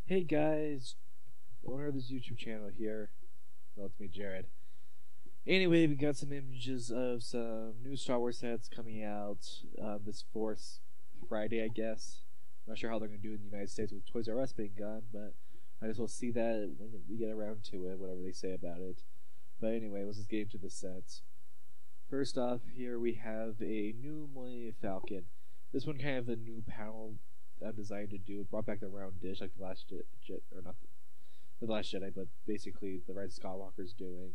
Hey guys, owner of this YouTube channel here. Well, it's me, Jared. Anyway, we got some images of some new Star Wars sets coming out this 4th Friday, I guess. Not sure how they're going to do it in the United States with Toys R Us being gone, but I guess we'll see that when we get around to it, whatever they say about it. But anyway, let's just get into the sets. First off, here we have a new Millennium Falcon. This one kind of a new panel designed to do. It brought back the round dish like the last or not the Last Jedi, but basically the Rise of Skywalker's doing.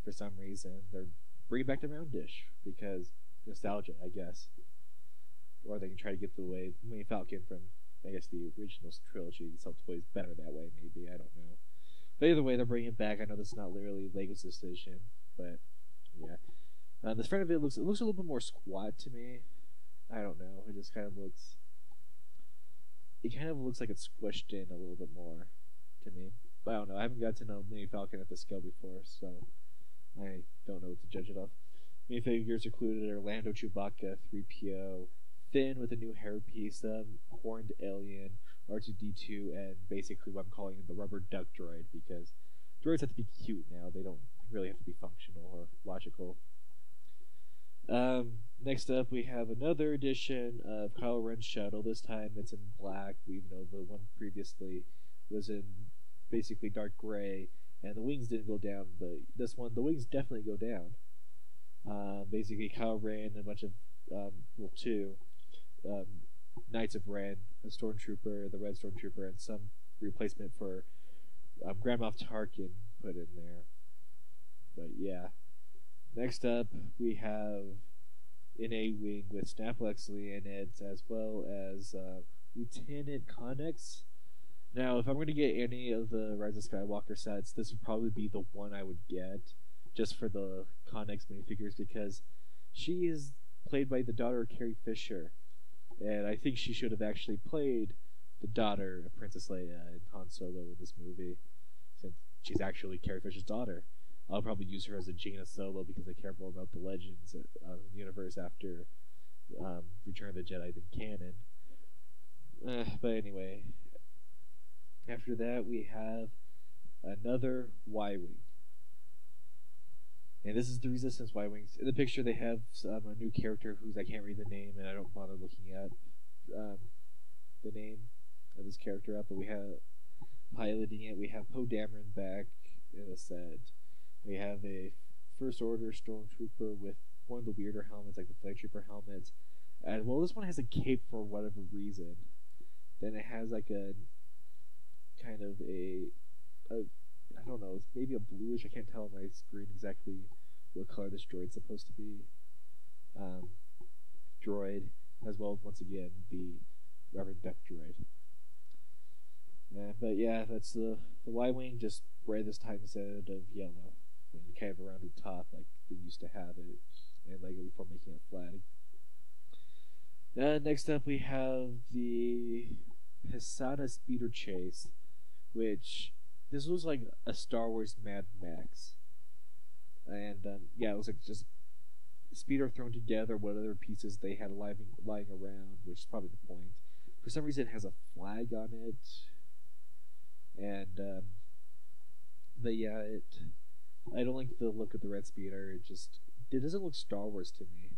For some reason, they're bringing back the round dish because nostalgia, I guess. Or they can try to get the way Millennium Falcon from, I guess, the original trilogy. Sell toys better that way, maybe. I don't know. But either way, they're bringing it back. I know this is not literally Lego's decision, but yeah. The front of it looks a little bit more squat to me. I don't know. It just kind of looks. It kind of looks like it's squished in a little bit more to me. But I don't know. I haven't got to know Millennium Falcon at this scale before, so I don't know what to judge it off. Minifigures included are Lando, Chewbacca, 3PO, Finn with a new hairpiece, horned alien, R2-D2, and basically what I'm calling the rubber duck droid, because droids have to be cute now. They don't really have to be functional or logical. Next up, we have another edition of Kylo Ren's shuttle. This time it's in black, even though the one previously was in basically dark gray, and the wings didn't go down, but this one, the wings definitely go down. Basically, Kylo Ren and a bunch of, two Knights of Ren, a Stormtrooper, the Red Stormtrooper, and some replacement for Grand Moff Tarkin put in there. But yeah. Next up, we have an A-Wing with Snap Lexley in it, as well as Lieutenant Connex. Now, if I'm going to get any of the Rise of Skywalker sets, this would probably be the one I would get, just for the Connex minifigures, because she is played by the daughter of Carrie Fisher, and I think she should have actually played the daughter of Princess Leia and Han Solo in this movie, since she's actually Carrie Fisher's daughter. I'll probably use her as a Jaina Solo because I care more about the Legends universe after Return of the Jedi than canon. But anyway, after that we have another Y-Wing. And this is the Resistance Y-Wings. In the picture they have a new character whose I can't read the name, and I don't bother looking at the name of this character up, but we have piloting it. We have Poe Dameron back in the set. We have a First Order Stormtrooper with one of the weirder helmets, like the Flight Trooper helmet. And well, this one has a cape for whatever reason. Then it has like a kind of a I don't know, it's maybe a bluish. I can't tell on my screen exactly what color this droid's supposed to be. Droid, as well as once again the rubber duck droid. But yeah, that's the Y-Wing, just red this time instead of yellow. And kind of around the top like they used to have it in Lego before making it flag. Next up we have the Pisana Speeder Chase, which this was like a Star Wars Mad Max. And yeah, it was like just speeder thrown together with other pieces they had lying around, which is probably the point. For some reason it has a flag on it. And but yeah, I don't like the look of the red speeder. It doesn't look Star Wars to me.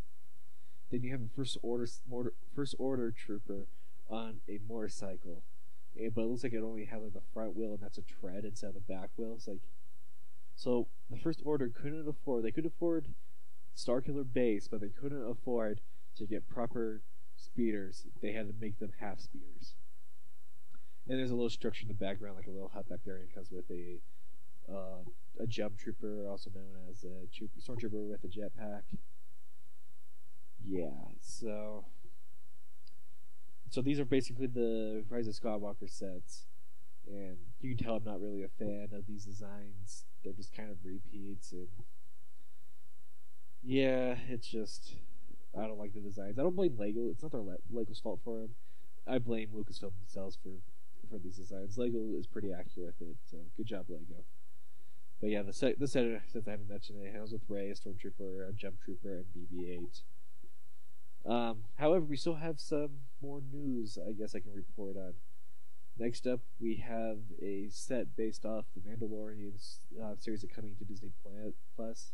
Then you have a first order trooper on a motorcycle, but it looks like it only has like the front wheel, and that's a tread instead of the back wheel. It's like, so the First Order couldn't afford. They could afford Starkiller Base, but they couldn't afford to get proper speeders. They had to make them half speeders. And there's a little structure in the background, like a little hut back there, and it comes with a jump trooper, also known as a stormtrooper with a jetpack. Yeah, so these are basically the Rise of Skywalker sets, and you can tell I'm not really a fan of these designs. They're just kind of repeats, and yeah, it's just I don't like the designs. I don't blame Lego. It's not their Lego's fault for them. I blame Lucasfilm themselves for these designs. Lego is pretty accurate with it, so good job, Lego. But yeah, the set, since I haven't mentioned it, handles with Rey, a Stormtrooper, a Jump Trooper, and BB-8. However, we still have some more news I guess I can report on. Next up, we have a set based off the Mandalorian series that's coming to Disney Plus.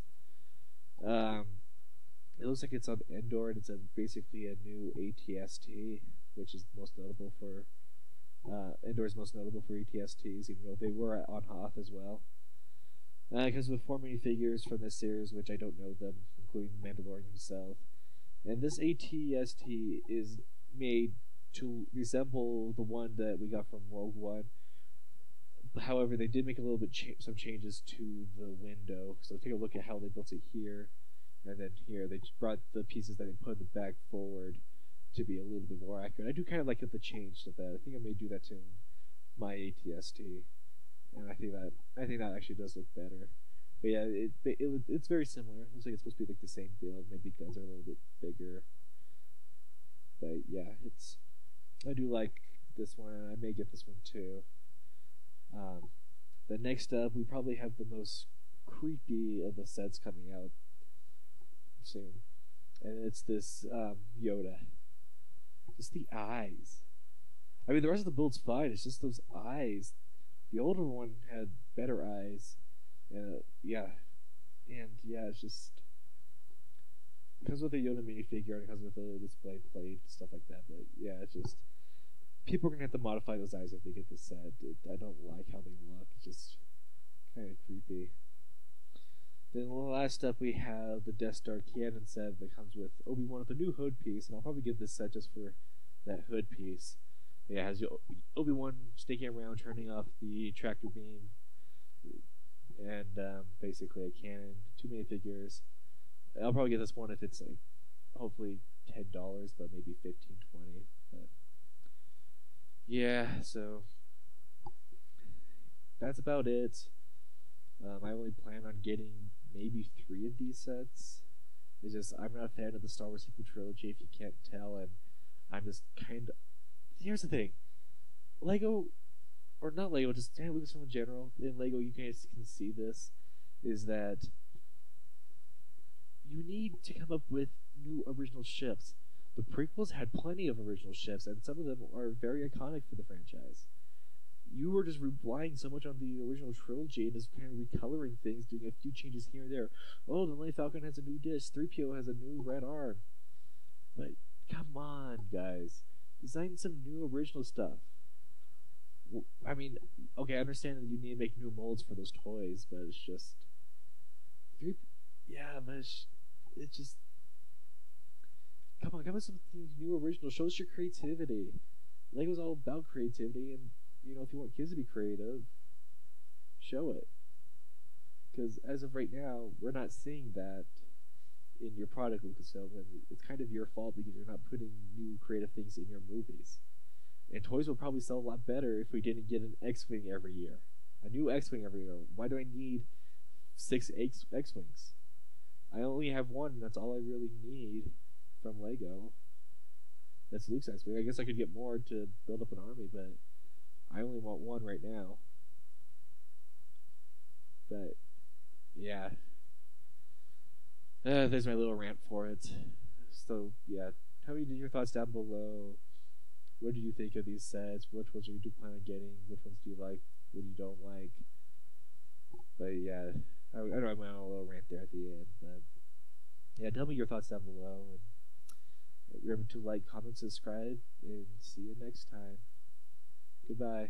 Um, it looks like it's on Endor, and it's basically a new ATST, which is most notable for Endor is most notable for ATSTs, even though they were on Hoth as well. Because with 4 minifigures from this series, which I don't know them, including Mandalorian himself, and this ATST is made to resemble the one that we got from Rogue One. However, they did make a little bit some changes to the window. So take a look at how they built it here, and then here they just brought the pieces that they put in the back forward to be a little bit more accurate. I do kind of like that the change to that. I think I may do that to my ATST, and I think that actually does look better. But yeah, it's very similar. It looks like it's supposed to be like the same build. Maybe guns are a little bit bigger, but yeah, I do like this one, and I may get this one too. The next up, we probably have the most creepy of the sets coming out soon, and it's this Yoda. Just the eyes. I mean, the rest of the build's fine. It's just those eyes. The older one had better eyes, and yeah, it's just it comes with a Yoda minifigure and it comes with a display plate, stuff like that. But yeah, it's just people are gonna have to modify those eyes if they get this set. I don't like how they look. It's just kind of creepy. Then last up we have the Death Star cannon set that comes with Obi-Wan with a new hood piece, and I'll probably get this set just for that hood piece. But yeah, it has Obi-Wan sneaking around, turning off the tractor beam, and basically a cannon, 2 minifigures. I'll probably get this one if it's like hopefully $10, but maybe $15, $20. But yeah, so that's about it. I only plan on getting maybe 3 of these sets. It's just I'm not a fan of the Star Wars sequel trilogy, if you can't tell, and I'm just kind of. Here's the thing, Lego, or not Lego, just Lucasfilm in general. In Lego, you guys can see this, is that you need to come up with new original ships. The prequels had plenty of original ships, and some of them are very iconic for the franchise. You were just relying so much on the original trilogy and just kind of recoloring things, doing a few changes here and there. Oh, the Millennium Falcon has a new disc. 3PO has a new red arm. But come on, guys, design some new original stuff. I mean, okay, I understand that you need to make new molds for those toys, but it's just but it's just come on, come with something new, original. Show us your creativity. Lego's all about creativity, and if you want kids to be creative, show it. Because as of right now, we're not seeing that in your product, Lucasfilm, and it's kind of your fault because you're not putting new creative things in your movies. And toys will probably sell a lot better if we didn't get an X-Wing every year. A new X-Wing every year. Why do I need 6 X-Wings? I only have one, and that's all I really need from Lego. That's Luke's X-Wing. I guess I could get more to build up an army, but I only want one right now. But yeah, there's my little rant for it. So yeah, tell me your thoughts down below. What do you think of these sets? Which ones do you plan on getting? Which ones do you like? What you don't like? But yeah, I know I went on a little rant there at the end. But yeah, tell me your thoughts down below. And remember to like, comment, subscribe, and see you next time. Goodbye.